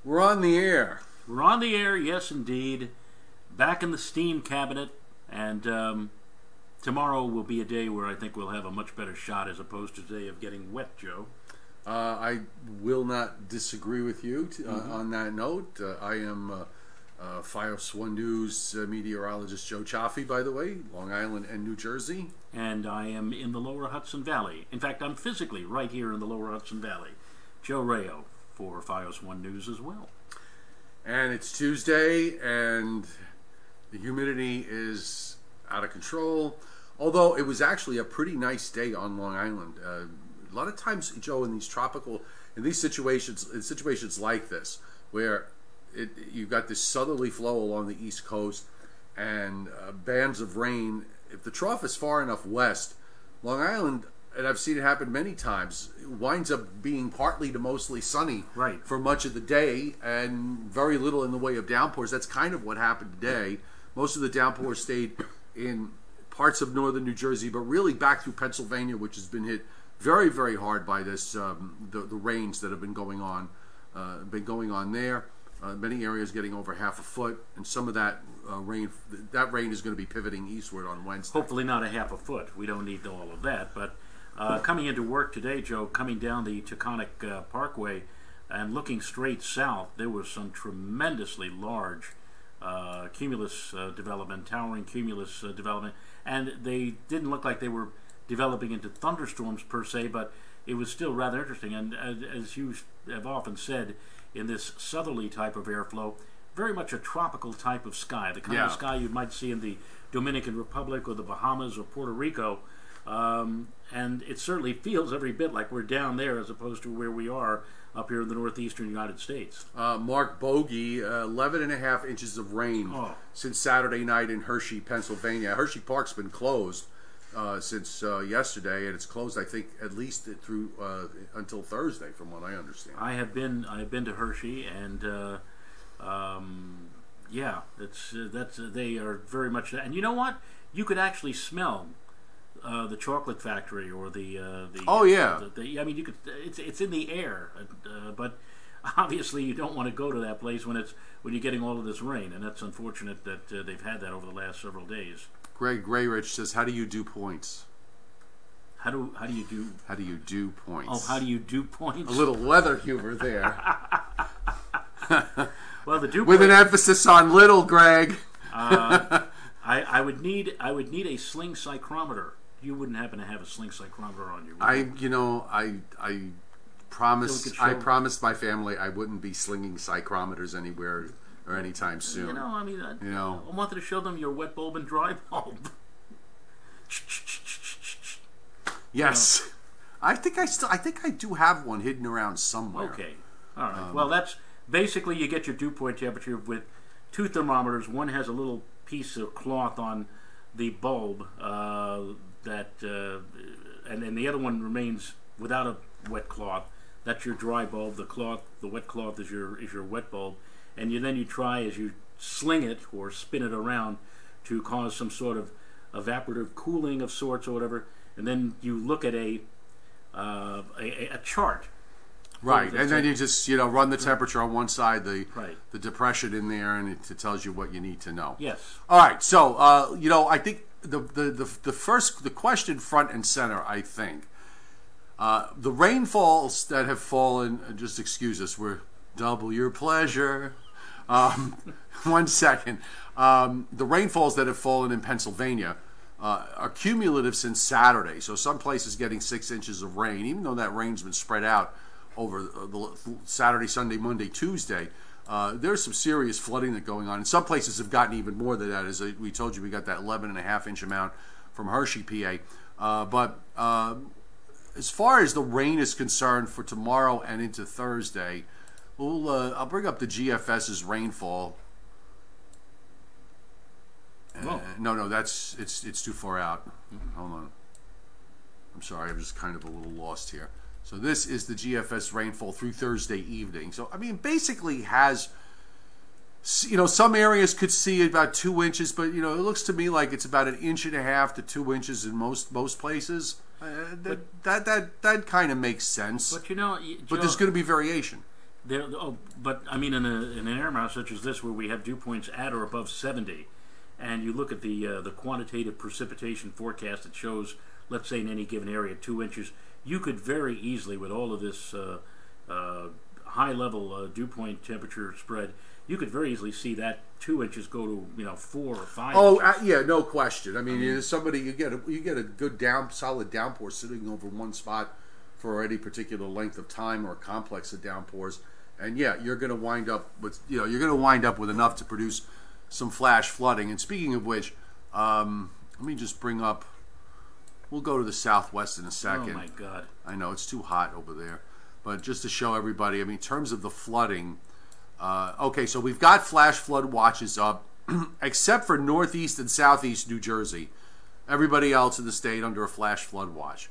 We're on the air. We're on the air, yes indeed. Back in the steam cabinet, and tomorrow will be a day where I think we'll have a much better shot as opposed to today of getting wet, Joe. I will not disagree with you on that note. I am Fios 1 News meteorologist Joe Cioffi, by the way, Long Island and New Jersey. And I am in the lower Hudson Valley. In fact, I'm physically right here in the lower Hudson Valley. Joe Rayo for Fios 1 News as well. And it's Tuesday, and the humidity is out of control. Although it was actually a pretty nice day on Long Island. A lot of times, Joe, in these situations like this, where you've got this southerly flow along the East Coast and bands of rain. If the trough is far enough west, Long Island, and I've seen it happen many times, winds up being partly to mostly sunny for much of the day and very little in the way of downpours. That's kind of what happened today. Most of the downpours stayed in parts of northern New Jersey, but really back through Pennsylvania, which has been hit very, very hard by this the rains that have been going on there. Many areas getting over half a foot, and some of that rain is going to be pivoting eastward on Wednesday. Hopefully not a half a foot. We don't need all of that, but coming into work today, Joe, coming down the Taconic Parkway and looking straight south, there was some tremendously large cumulus development, towering cumulus development, and they didn't look like they were developing into thunderstorms per se, but it was still rather interesting. And as you have often said, in this southerly type of airflow, very much a tropical type of sky, the kind of sky you might see in the Dominican Republic or the Bahamas or Puerto Rico. And it certainly feels every bit like we're down there as opposed to where we are up here in the northeastern United States. Mark Bogey, 11.5 inches of rain since Saturday night in Hershey, Pennsylvania. Hershey Park's been closed since yesterday, and it's closed, I think, at least through until Thursday, from what I understand. I have been to Hershey, and yeah, they are very much. And you know what? You could actually smell the chocolate factory or the I mean, you could. It's in the air, but obviously you don't want to go to that place when you're getting all of this rain, and that's unfortunate that they've had that over the last several days. Greg Grayrich says, "How do you do points?" How do you do? How do you do points? Oh, how do you do points? A little weather humor there. Well, the do with an emphasis on little, Greg. I would need a sling psychrometer. You wouldn't happen to have a sling psychrometer on you, would you? I promised my family I wouldn't be slinging psychrometers anywhere or anytime soon. I wanted to show them your wet bulb and dry bulb. Yes, I think I do have one hidden around somewhere. Okay, all right. Well, that's basically you get your dew point temperature with two thermometers. One has a little piece of cloth on the bulb and then the other one remains without a wet cloth. That's your dry bulb. The wet cloth is your wet bulb, and then you try as you sling it or spin it around to cause some sort of evaporative cooling of sorts or whatever, and then you look at a chart. Right, and then you just run the temperature on one side, the depression in there, and it tells you what you need to know. Yes. All right, so I think the question front and center, I think, the rainfalls that have fallen. Just excuse us, we're double your pleasure. 1 second. The rainfalls that have fallen in Pennsylvania are cumulative since Saturday. So some places getting 6 inches of rain, even though that rain's been spread out over the Saturday, Sunday, Monday, Tuesday. There's some serious flooding that's going on. And some places have gotten even more than that. As we told you, we got that 11.5 inch amount from Hershey, PA. But as far as the rain is concerned for tomorrow and into Thursday, I'll bring up the GFS's rainfall. No, it's too far out. Hold on. I'm sorry, I'm just kind of a little lost here. So this is the GFS rainfall through Thursday evening. So I mean, basically has, some areas could see about 2 inches, but it looks to me like it's about 1.5 inches to 2 inches in most places. That kind of makes sense. But Joe, but there's going to be variation. But I mean, in an air mass such as this, where we have dew points at or above 70, and you look at the quantitative precipitation forecast that shows, let's say in any given area, 2 inches, you could very easily, with all of this high level dew point temperature spread, you could very easily see that 2 inches go to 4 or 5 inches. Yeah, no question. I mean, you get a good solid downpour sitting over one spot for any particular length of time or a complex of downpours, and yeah, you're going to wind up with enough to produce some flash flooding. And speaking of which, let me just bring up. We'll go to the southwest in a second. Oh my God! I know it's too hot over there, but just to show everybody, I mean, in terms of the flooding. Okay, so we've got flash flood watches up, except for northeast and southeast New Jersey. Everybody else in the state under a flash flood watch.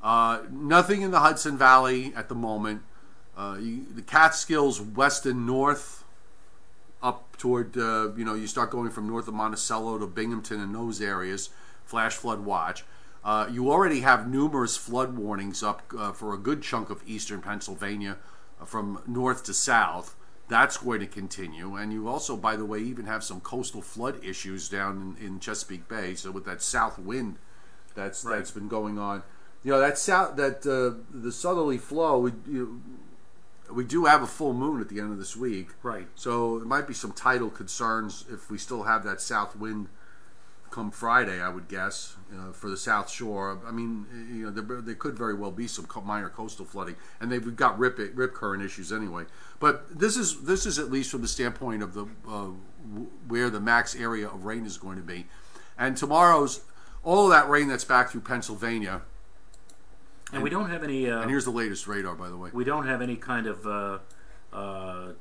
Nothing in the Hudson Valley at the moment. The Catskills west and north, up toward, you start going from north of Monticello to Binghamton and those areas, flash flood watch. You already have numerous flood warnings up for a good chunk of eastern Pennsylvania from north to south. That's going to continue. And you also, by the way, even have some coastal flood issues down in Chesapeake Bay. So with that south wind that's been going on. The southerly flow, we do have a full moon at the end of this week. Right. So there might be some tidal concerns if we still have that south wind come Friday, I would guess, for the South Shore. I mean, there could very well be some minor coastal flooding, and we've got rip current issues anyway. But this is at least from the standpoint of the where the max area of rain is going to be, and tomorrow's all of that rain that's back through Pennsylvania. And we don't have any. And here's the latest radar, by the way. We don't have any kind of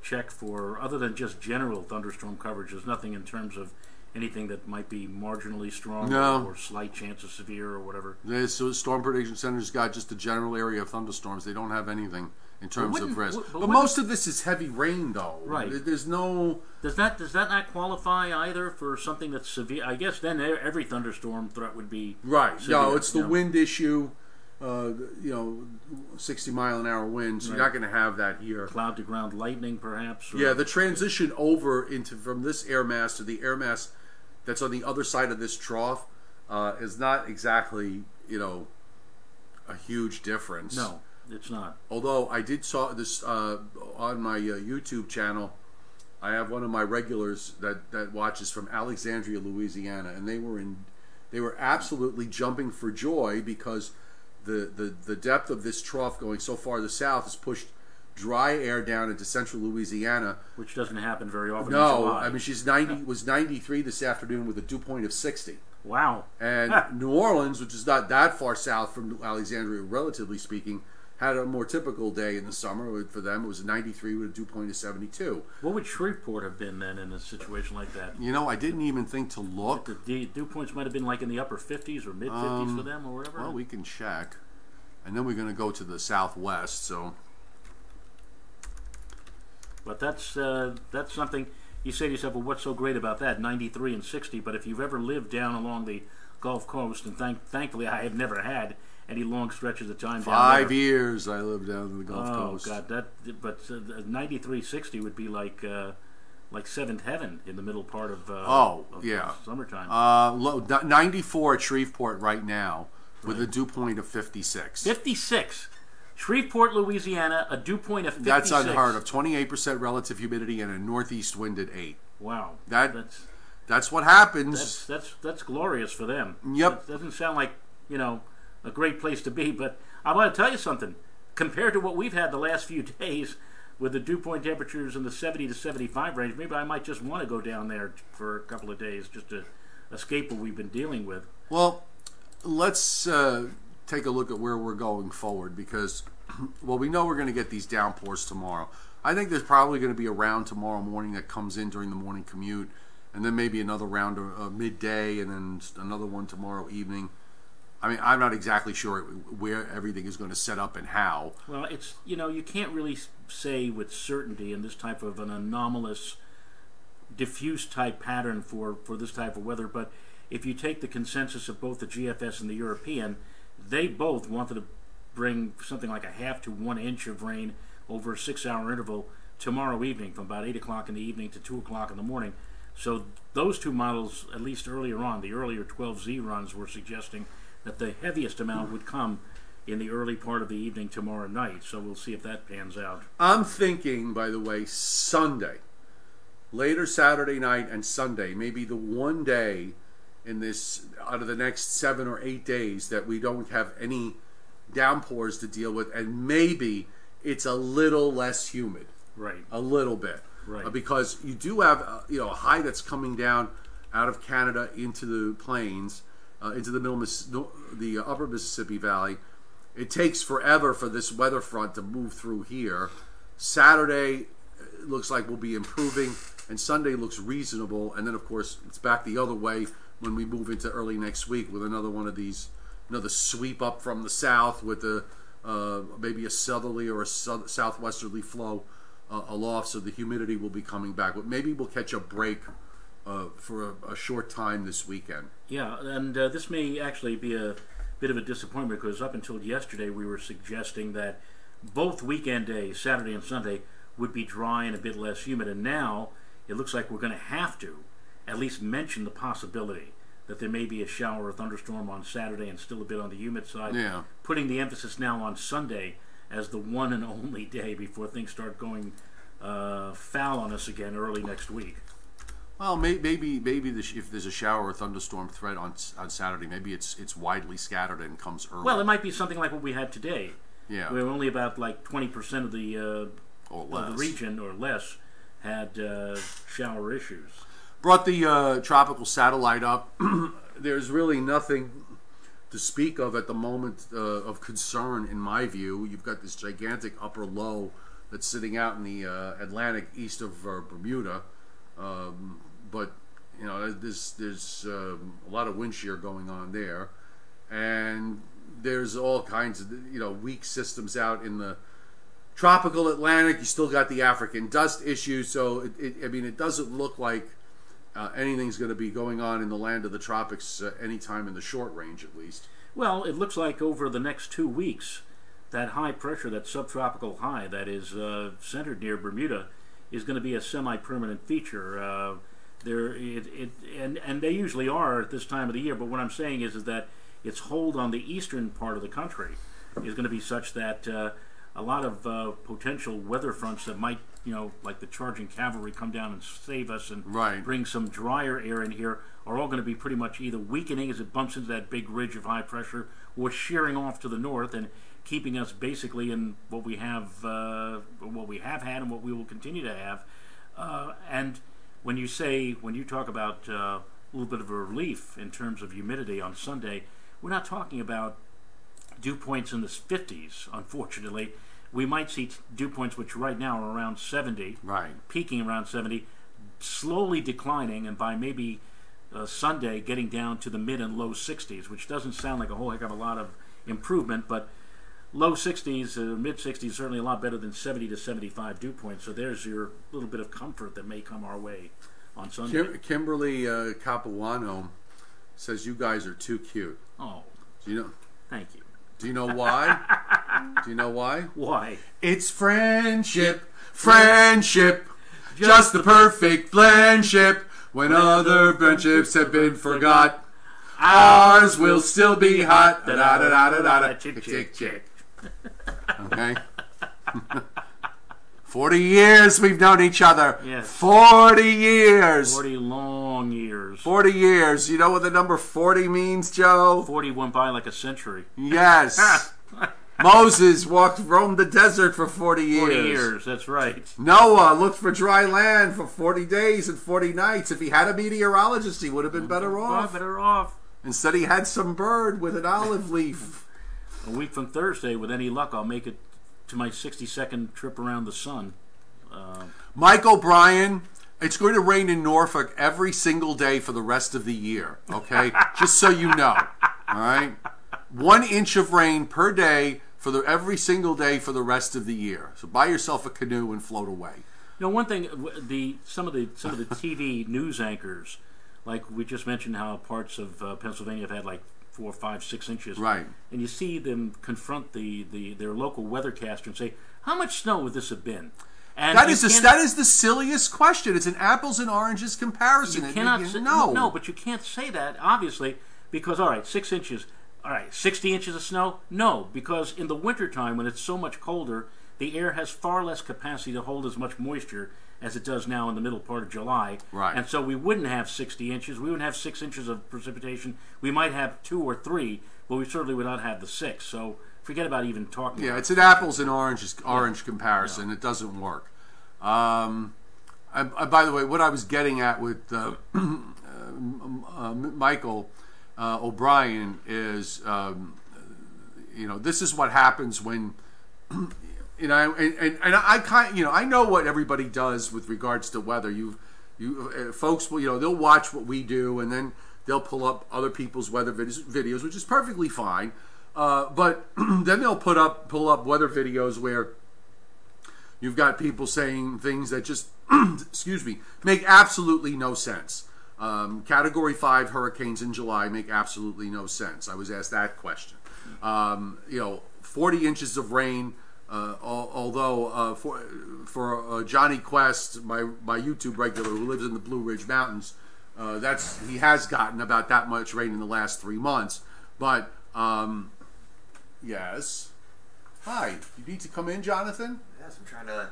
check for, other than just general thunderstorm coverage. There's nothing in terms of anything that might be marginally strong or slight chance of severe or whatever. So Storm Prediction Center's got just a general area of thunderstorms. They don't have anything in terms of risk. But most of this is heavy rain, though. Right. There's no. Does that not qualify either for something that's severe? I guess then every thunderstorm threat would be right. severe, No, it's the wind issue. 60-mile-an-hour winds. Right. You're not going to have that here. Cloud to ground lightning, perhaps. Yeah, the transition over from this air mass to the air mass that's on the other side of this trough is not exactly a huge difference. No, it's not. Although I did saw this on my YouTube channel. I have one of my regulars that watches from Alexandria, Louisiana, and they were absolutely jumping for joy because the depth of this trough going so far to the south has pushed dry air down into central Louisiana, which doesn't happen very often. No, in July. I mean she's was 93 this afternoon with a dew point of 60. Wow! And New Orleans, which is not that far south from Alexandria, relatively speaking, had a more typical day in the summer. For them, it was 93 with a dew point of 72. What would Shreveport have been then in a situation like that? I didn't even think to look. The dew points might have been like in the upper 50s or mid 50s for them, or whatever. Well, we can check, and then we're going to go to the southwest. So, but that's something. You say to yourself, well, what's so great about that? 93 and 60. But if you've ever lived down along the Gulf Coast, and thankfully I have never had any long stretches of time down there. 5 years I lived down in the Gulf Coast. Oh God, but 93-60 would be like seventh heaven in the middle part of summertime. 94 at Shreveport right now with a dew point of 56. 56. Shreveport, Louisiana, a dew point of 56. That's unheard of. 28% relative humidity and a northeast wind at 8. Wow. That's what happens. That's glorious for them. Yep. That doesn't sound like, a great place to be, but I want to tell you something. Compared to what we've had the last few days with the dew point temperatures in the 70 to 75 range, maybe I might just want to go down there for a couple of days just to escape what we've been dealing with. Well, let's take a look at where we're going forward because, we know we're going to get these downpours tomorrow. I think there's probably going to be a round tomorrow morning that comes in during the morning commute, and then maybe another round midday, and then another one tomorrow evening. I mean, I'm not exactly sure where everything is going to set up and how. Well, it's, you can't really say with certainty in this type of an anomalous, diffuse type pattern for this type of weather, but if you take the consensus of both the GFS and the European, they both wanted to bring something like a half to 1 inch of rain over a 6-hour interval tomorrow evening from about 8 o'clock in the evening to 2 o'clock in the morning. So those two models, at least earlier on, the earlier 12Z runs were suggesting that the heaviest amount would come in the early part of the evening tomorrow night. So we'll see if that pans out. I'm thinking, by the way, Sunday, later Saturday night and Sunday, maybe the one day in this, out of the next 7 or 8 days, that we don't have any downpours to deal with, and maybe it's a little less humid. Right. A little bit. Right. Because you do have a high that's coming down out of Canada into the plains, into the upper Mississippi Valley. It takes forever for this weather front to move through here. Saturday looks like we'll be improving, and Sunday looks reasonable, and then of course it's back the other way when we move into early next week with another one of these, another sweep up from the south with the maybe a southerly or a southwesterly flow aloft, so the humidity will be coming back. But maybe we'll catch a break for a short time this weekend. Yeah, and this may actually be a bit of a disappointment, because up until yesterday we were suggesting that both weekend days, Saturday and Sunday, would be dry and a bit less humid, and now it looks like we're going to have to at least mention the possibility that there may be a shower or thunderstorm on Saturday and still a bit on the humid side, putting the emphasis now on Sunday as the one and only day before things start going foul on us again early next week. Well, maybe if there's a shower or thunderstorm threat on Saturday, maybe it's widely scattered and comes early. Well, it might be something like what we had today. Yeah. Where only about like 20% of the region or less had shower issues. Brought the tropical satellite up. There's really nothing to speak of at the moment of concern, in my view. You've got this gigantic upper low that's sitting out in the Atlantic east of Bermuda, but there's a lot of wind shear going on there, and there's all kinds of weak systems out in the tropical Atlantic. You still got the African dust issue, so it doesn't look like anything's going to be going on in the land of the tropics anytime in the short range, at least. Well, it looks like over the next 2 weeks, that high pressure, that subtropical high that is centered near Bermuda, is going to be a semi-permanent feature. And they usually are at this time of the year. But what I'm saying is that its hold on the eastern part of the country is going to be such that a lot of potential weather fronts that might, like the charging cavalry, come down and save us and bring some drier air in here, are all going to be pretty much either weakening as it bumps into that big ridge of high pressure, or shearing off to the north and keeping us basically in what we have had and what we will continue to have. And when you talk about a little bit of a relief in terms of humidity on Sunday, we're not talking about dew points in the 50s, unfortunately. We might see dew points which right now are around 70, peaking around 70, slowly declining, and by maybe Sunday getting down to the mid and low 60s, which doesn't sound like a whole heck of a lot of improvement, but low 60s, mid 60s, certainly a lot better than 70 to 75 dew points. So there's your little bit of comfort that may come our way on Sunday. Kimberly Capuano says you guys are too cute. Oh, do you know? Thank you. Do you know why? Do you know why? Why? It's friendship, just the perfect friendship. When other friendships have been forgot, ours will still be hot. Da da da da da da. Chick chick chick. Okay. 40 years we've known each other. Yes. 40 years. 40 long years. 40 years. You know what the number 40 means, Joe? 40 went by like a century. Yes. Moses roamed the desert for 40 years. 40 years, that's right. Noah looked for dry land for 40 days and 40 nights. If he had a meteorologist, he would have been better off. Better off. Instead, he had some bird with an olive leaf. A week from Thursday, with any luck, I'll make it to my 60-second trip around the sun. Mike O'Brien, it's going to rain in Norfolk every single day for the rest of the year, okay? Just so you know, all right? 1 inch of rain per day for every single day for the rest of the year. So buy yourself a canoe and float away. One thing, some of the TV news anchors, like we just mentioned how parts of Pennsylvania have had like 4, 5, 6 inches. Right. And you see them confront their local weathercaster and say, how much snow would this have been? And that is the silliest question. It's an apples and oranges comparison. You cannot say, no, but you can't say that, obviously, because, all right, 6 inches. All right, 60 inches of snow? No, because in the wintertime, when it's so much colder, the air has far less capacity to hold as much moisture as it does now in the middle part of July. Right. And so we wouldn't have 60 inches. We wouldn't have 6 inches of precipitation. We might have 2 or 3, but we certainly would not have the 6. So forget about even talking about it. It's an apples and orange comparison. Yeah. It doesn't work. By the way, what I was getting at with Michael O'Brien is, this is what happens when, and I know what everybody does with regards to weather. Folks will, they'll watch what we do, and then they'll pull up other people's weather videos, which is perfectly fine. But then they'll pull up weather videos where you've got people saying things that just, excuse me, make absolutely no sense. Category 5 hurricanes in July make absolutely no sense. I was asked that question. 40 inches of rain, although for Johnny Quest, my YouTube regular who lives in the Blue Ridge Mountains, he has gotten about that much rain in the last 3 months. But yes, hi. You need to come in, Jonathan. Yes, I'm trying to.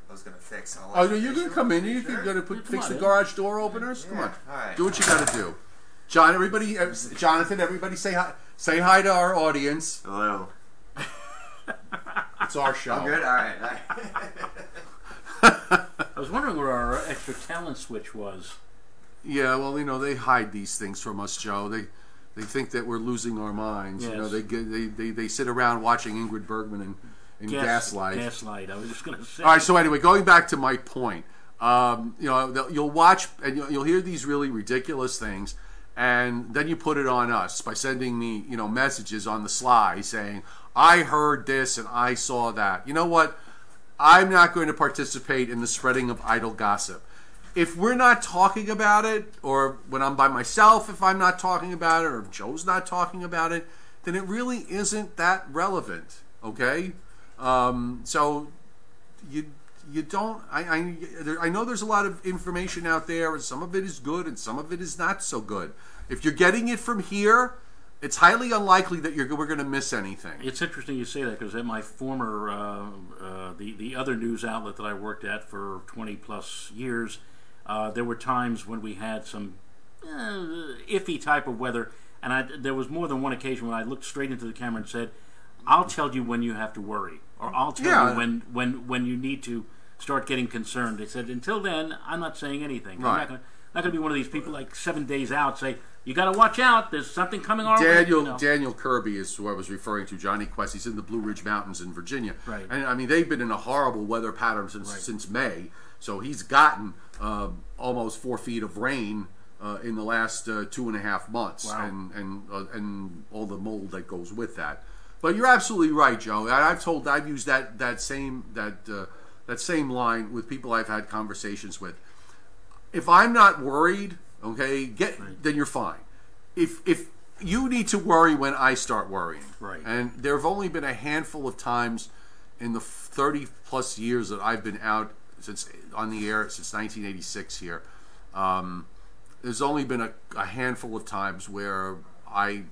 I was gonna fix all. Oh, you're gonna come in. You're gonna fix the garage door openers. Come on, all right. Do what you gotta do, Jonathan. Everybody, say hi. Say hi to our audience. Hello. It's our show. I'm good. All right. I was wondering where our extra talent switch was. Yeah, well, they hide these things from us, Joe. They think that we're losing our minds. Yes. They sit around watching Ingrid Bergman and Gaslight. Gaslight. I was just going to say. All right. So anyway, going back to my point, you'll watch and you'll hear these really ridiculous things, and then you put it on us by sending me, messages on the sly saying, "I heard this and I saw that." You know what? I'm not going to participate in the spreading of idle gossip. If we're not talking about it, or when I'm by myself, if I'm not talking about it, or if Joe's not talking about it, then it really isn't that relevant. Okay. So you don't. I know there's a lot of information out there, and some of it is good, and some of it is not so good. If you're getting it from here, it's highly unlikely that we're going to miss anything. It's interesting you say that, because at my former the other news outlet that I worked at for 20 plus years, there were times when we had some iffy type of weather, and there was more than one occasion when I looked straight into the camera and said, "I'll tell you when you have to worry, or I'll tell you when you need to start getting concerned." They said, "Until then, I'm not saying anything." Right. I'm not going to be one of these people like 7 days out say, "You got to watch out. There's something coming our way." Daniel Kirby is who I was referring to. Johnny Quest. He's in the Blue Ridge Mountains in Virginia, right? And I mean, they've been in a horrible weather pattern since May. So he's gotten almost 4 feet of rain in the last 2.5 months, wow. and all the mold that goes with that. But you're absolutely right, Joe. I've used that same line with people I've had conversations with. If I'm not worried, okay, then you're fine. If you need to worry when I start worrying, right? And there have only been a handful of times in the 30 plus years that I've been out on the air since 1986 here. There's only been a handful of times where I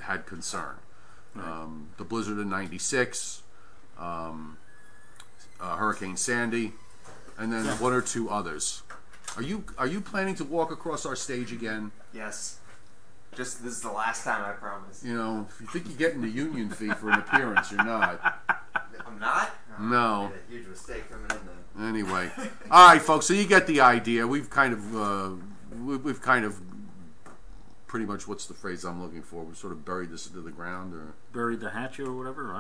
had concern. Right. The blizzard in '96, Hurricane Sandy, and then 1 or 2 others. Are you planning to walk across our stage again? Yes. This is the last time, I promise. If you think you're getting the union fee for an appearance, you're not. I'm not? No. I made a huge mistake coming in then. Anyway, all right, folks. So you get the idea. We've kind of pretty much, what's the phrase I'm looking for? We sort of buried this into the ground, or buried the hatchet or whatever.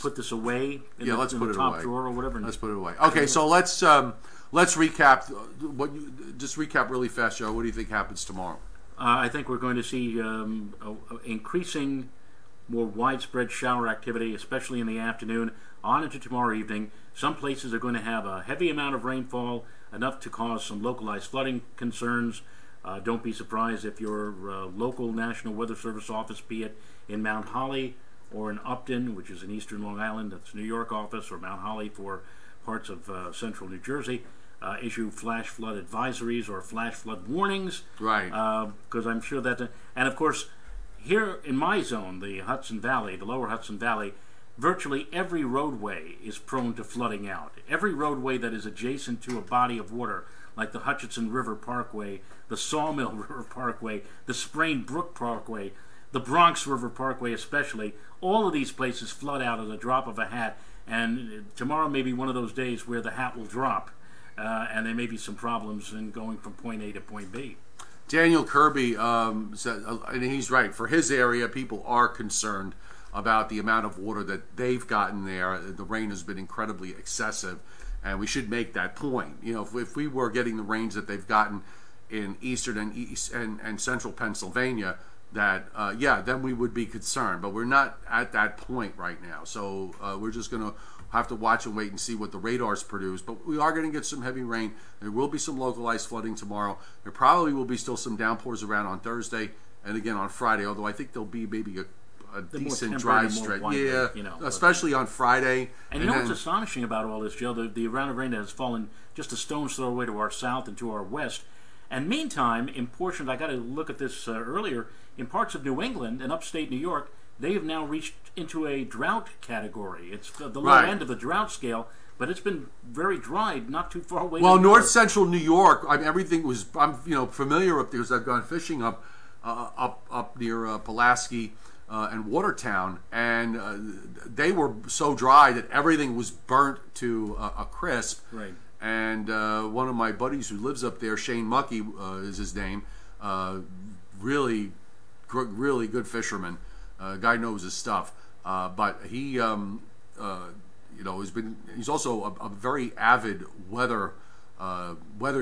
Put this away. Let's put it away. Top drawer or whatever. Let's put it away. Okay, so let's recap. Just recap really fast, Joe. What do you think happens tomorrow? I think we're going to see increasing, more widespread shower activity, especially in the afternoon on into tomorrow evening. Some places are going to have a heavy amount of rainfall, enough to cause some localized flooding concerns. Don't be surprised if your local National Weather Service office, be it in Mount Holly or in Upton, which is in eastern Long Island, that's New York office, or Mount Holly for parts of central New Jersey, issue flash flood advisories or flash flood warnings. Right. Because I'm sure that, and of course, here in my zone, the Hudson Valley, the lower Hudson Valley, virtually every roadway is prone to flooding out. Every roadway that is adjacent to a body of water, like the Hutchinson River Parkway, the Sawmill River Parkway, the Sprain Brook Parkway, the Bronx River Parkway especially, all of these places flood out at the drop of a hat. And tomorrow may be one of those days where the hat will drop, and there may be some problems in going from point A to point B. Daniel Kirby said, and he's right, for his area, people are concerned about the amount of water that they've gotten there. The rain has been incredibly excessive, and we should make that point. You know, if we were getting the rains that they've gotten in eastern and central Pennsylvania, that yeah, then we would be concerned. But we're not at that point right now, so we're just going to have to watch and wait and see what the radars produce. But we are going to get some heavy rain. There will be some localized flooding tomorrow. There probably will be still some downpours around on Thursday and again on Friday, although I think there'll be maybe a decent dry stretch. Yeah, you know, especially on Friday. And you know what's astonishing about all this, Joe? The amount of rain that has fallen just a stone's throw away to our south and to our west. And meantime, in portions, I got to look at this earlier, in parts of New England and upstate New York, they have now reached into a drought category. It's the low end of the drought scale, but it's been very dry, not too far away. Well, north central New York, I mean, everything was, I'm familiar up there because I've gone fishing up near Pulaski and Watertown, and they were so dry that everything was burnt to a crisp. Right. And one of my buddies who lives up there, Shane Mucky is his name, really good fisherman. Guy knows his stuff. But he, he's also a very avid weather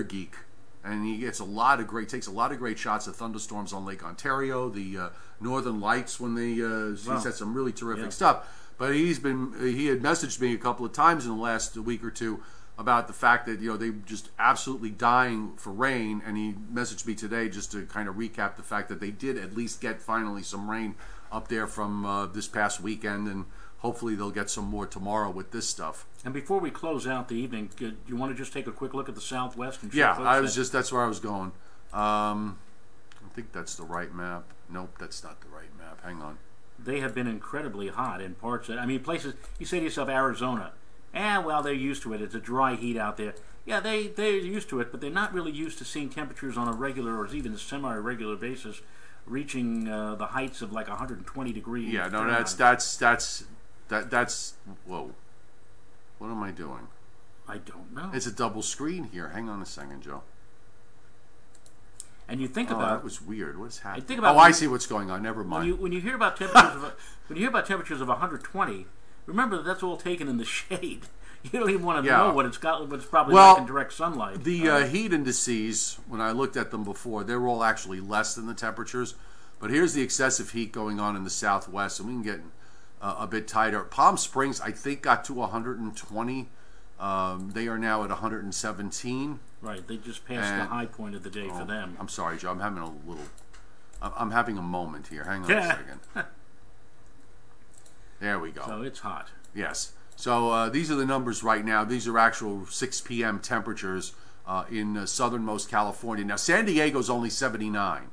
geek, and he gets takes a lot of great shots of thunderstorms on Lake Ontario, the Northern Lights when they he's had some really terrific stuff. But he had messaged me a couple of times in the last week or two about the fact that they're just absolutely dying for rain, and he messaged me today just to kind of recap the fact that they did at least get finally some rain up there from this past weekend, and hopefully they'll get some more tomorrow with this stuff. And before we close out the evening, do you want to just take a quick look at the Southwest? And that's where I was going. I think that's the right map. Nope, that's not the right map. Hang on. They have been incredibly hot in parts places, you say to yourself, Arizona, well, they're used to it. It's a dry heat out there. Yeah, they're used to it, but they're not really used to seeing temperatures on a regular or even semi-regular basis reaching the heights of like 120 degrees. Yeah, no, that's whoa. What am I doing? I don't know. It's a double screen here. Hang on a second, Joe. And you think about that was weird. What's happening? I see what's going on. Never mind. When you hear about temperatures of 120. Remember, that's all taken in the shade. You don't even want to know what it's probably like in direct sunlight. The heat indices, when I looked at them before, they were all actually less than the temperatures. But here's the excessive heat going on in the Southwest, and we can get a bit tighter. Palm Springs, I think, got to 120. They are now at 117. Right, they just passed the high point of the day for them. I'm sorry, Joe. I'm having a moment here. Hang on a second. There we go. So it's hot. Yes. So these are the numbers right now. These are actual 6 p.m. temperatures in southernmost California. Now, San Diego's only 79,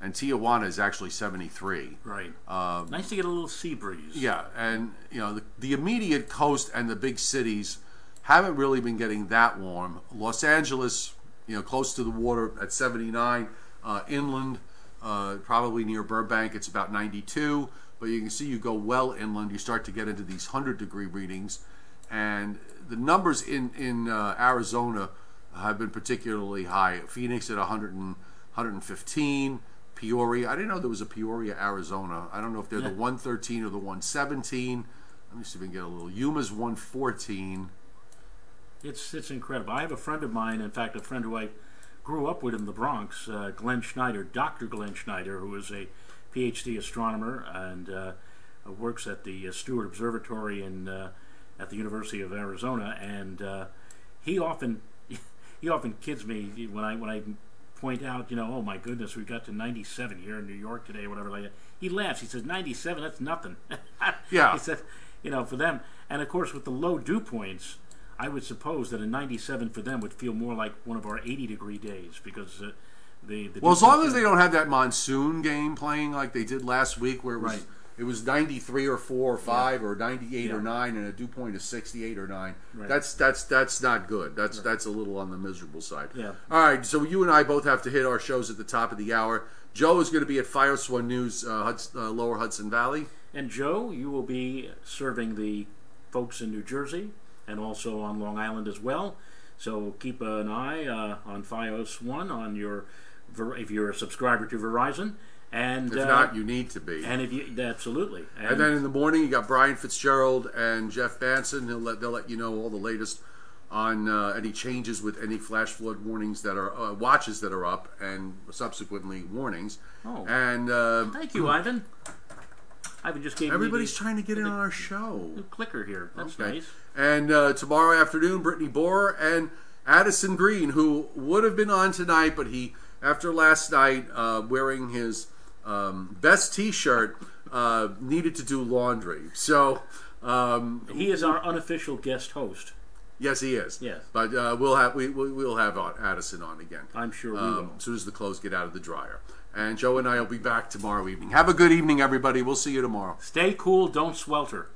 and Tijuana is actually 73. Right. Nice to get a little sea breeze. Yeah, and the immediate coast and the big cities haven't really been getting that warm. Los Angeles, close to the water at 79. Inland, probably near Burbank, it's about 92. But you can see you go well inland, you start to get into these 100-degree readings. And the numbers in Arizona have been particularly high. Phoenix at 115. Peoria, I didn't know there was a Peoria, Arizona. I don't know if they're the 113 or the 117. Let me see if we can get a little. Yuma's 114. It's incredible. I have a friend of mine, in fact, a friend who I grew up with in the Bronx, Glenn Schneider, Dr. Glenn Schneider, who is a PhD astronomer and works at the Stewart Observatory at the University of Arizona, and he often kids me when I point out, oh my goodness, we got to 97 here in New York today, or whatever like that. He laughs. He says, 97, that's nothing. I Yeah. He said, for them, and of course with the low dew points, I would suppose that a 97 for them would feel more like one of our 80-degree days because well, as long as they don't have that monsoon game playing like they did last week, where it was 93 or 4 or 5 or 98 or 9, and a dew point of 68 or 9. Right. That's not good. That's a little on the miserable side. Yeah. All right, so you and I both have to hit our shows at the top of the hour. Joe is going to be at Fireswan News, Lower Hudson Valley. And Joe, you will be serving the folks in New Jersey and also on Long Island as well. So keep an eye on Fios One on if you're a subscriber to Verizon. And if not, you need to be. And if you absolutely. And then in the morning, you got Brian Fitzgerald and Jeff Banson. They'll let you know all the latest on any changes with any flash flood warnings that are watches that are up, and subsequently warnings. Oh, and thank you, Ivan. Ivan just gave everybody's trying to get in on our show. New clicker here. That's nice. And tomorrow afternoon, Brittany Borer and Addison Green, who would have been on tonight, but he, after last night, wearing his best T-shirt, needed to do laundry. So he is our unofficial guest host. Yes, he is. Yes, but we'll have Addison on again. I'm sure we will. As soon as the clothes get out of the dryer. And Joe and I will be back tomorrow evening. Have a good evening, everybody. We'll see you tomorrow. Stay cool. Don't swelter.